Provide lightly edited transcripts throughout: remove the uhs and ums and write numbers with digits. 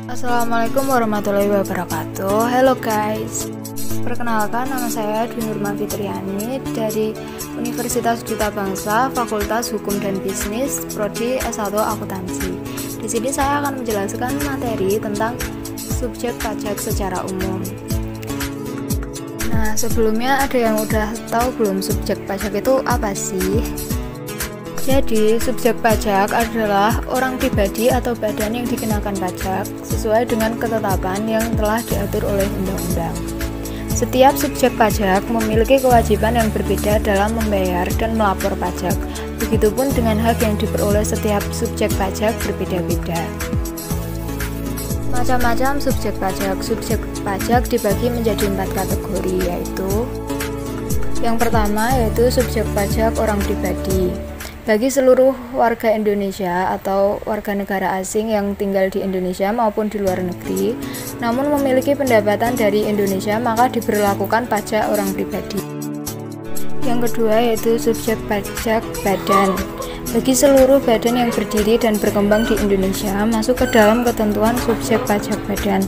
Assalamualaikum warahmatullahi wabarakatuh. Hello guys, perkenalkan nama saya Dwi Nurma Fitriani dari Universitas Duta Bangsa, Fakultas Hukum dan Bisnis, Prodi S1 Akuntansi. Di sini saya akan menjelaskan materi tentang subjek pajak secara umum. Nah, sebelumnya ada yang udah tahu belum subjek pajak itu apa sih? Jadi, subjek pajak adalah orang pribadi atau badan yang dikenakan pajak sesuai dengan ketetapan yang telah diatur oleh undang-undang. Setiap subjek pajak memiliki kewajiban yang berbeda dalam membayar dan melapor pajak. Begitupun dengan hak yang diperoleh setiap subjek pajak berbeda-beda. Macam-macam subjek pajak. Subjek pajak dibagi menjadi 4 kategori, yaitu yang pertama yaitu subjek pajak orang pribadi. Bagi seluruh warga Indonesia atau warga negara asing yang tinggal di Indonesia maupun di luar negeri, namun memiliki pendapatan dari Indonesia, maka diberlakukan pajak orang pribadi. Yang kedua yaitu subjek pajak badan. Bagi seluruh badan yang berdiri dan berkembang di Indonesia, masuk ke dalam ketentuan subjek pajak badan.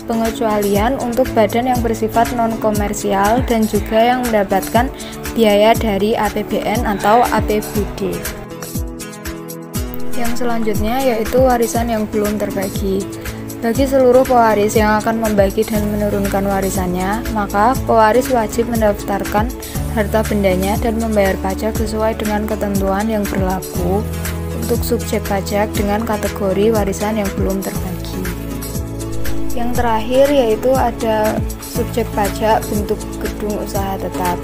Pengecualian untuk badan yang bersifat non-komersial dan juga yang mendapatkan biaya dari APBN atau APBD. Yang selanjutnya yaitu warisan yang belum terbagi. Bagi seluruh pewaris yang akan membagi dan menurunkan warisannya, maka pewaris wajib mendaftarkan harta bendanya dan membayar pajak sesuai dengan ketentuan yang berlaku untuk subjek pajak dengan kategori warisan yang belum terbagi. Yang terakhir yaitu ada subjek pajak bentuk gedung usaha tetap.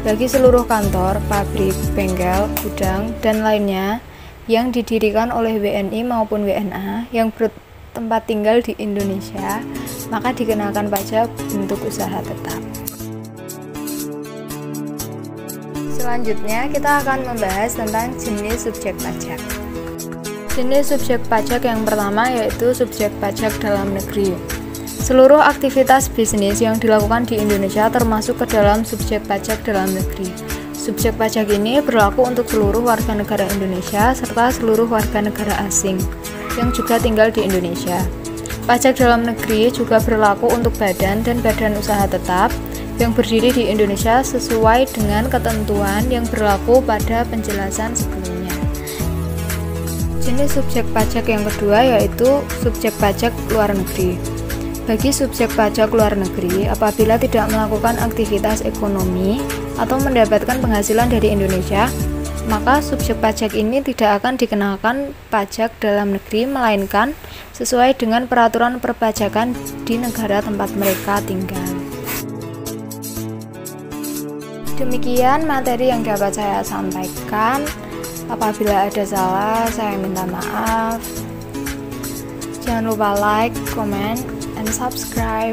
Bagi seluruh kantor, pabrik, bengkel, gudang, dan lainnya yang didirikan oleh WNI maupun WNA yang bertempat tinggal di Indonesia, maka dikenakan pajak bentuk usaha tetap. Selanjutnya kita akan membahas tentang jenis subjek pajak. Jenis subjek pajak yang pertama yaitu subjek pajak dalam negeri. Seluruh aktivitas bisnis yang dilakukan di Indonesia termasuk ke dalam subjek pajak dalam negeri. Subjek pajak ini berlaku untuk seluruh warga negara Indonesia serta seluruh warga negara asing yang juga tinggal di Indonesia. Pajak dalam negeri juga berlaku untuk badan dan badan usaha tetap yang berdiri di Indonesia sesuai dengan ketentuan yang berlaku pada penjelasan sebelumnya. Jenis subjek pajak yang kedua yaitu subjek pajak luar negeri. Bagi subjek pajak luar negeri, apabila tidak melakukan aktivitas ekonomi atau mendapatkan penghasilan dari Indonesia, maka subjek pajak ini tidak akan dikenakan pajak dalam negeri, melainkan sesuai dengan peraturan perpajakan di negara tempat mereka tinggal. Demikian materi yang dapat saya sampaikan. Apabila ada salah, saya minta maaf. Jangan lupa like, comment, and subscribe.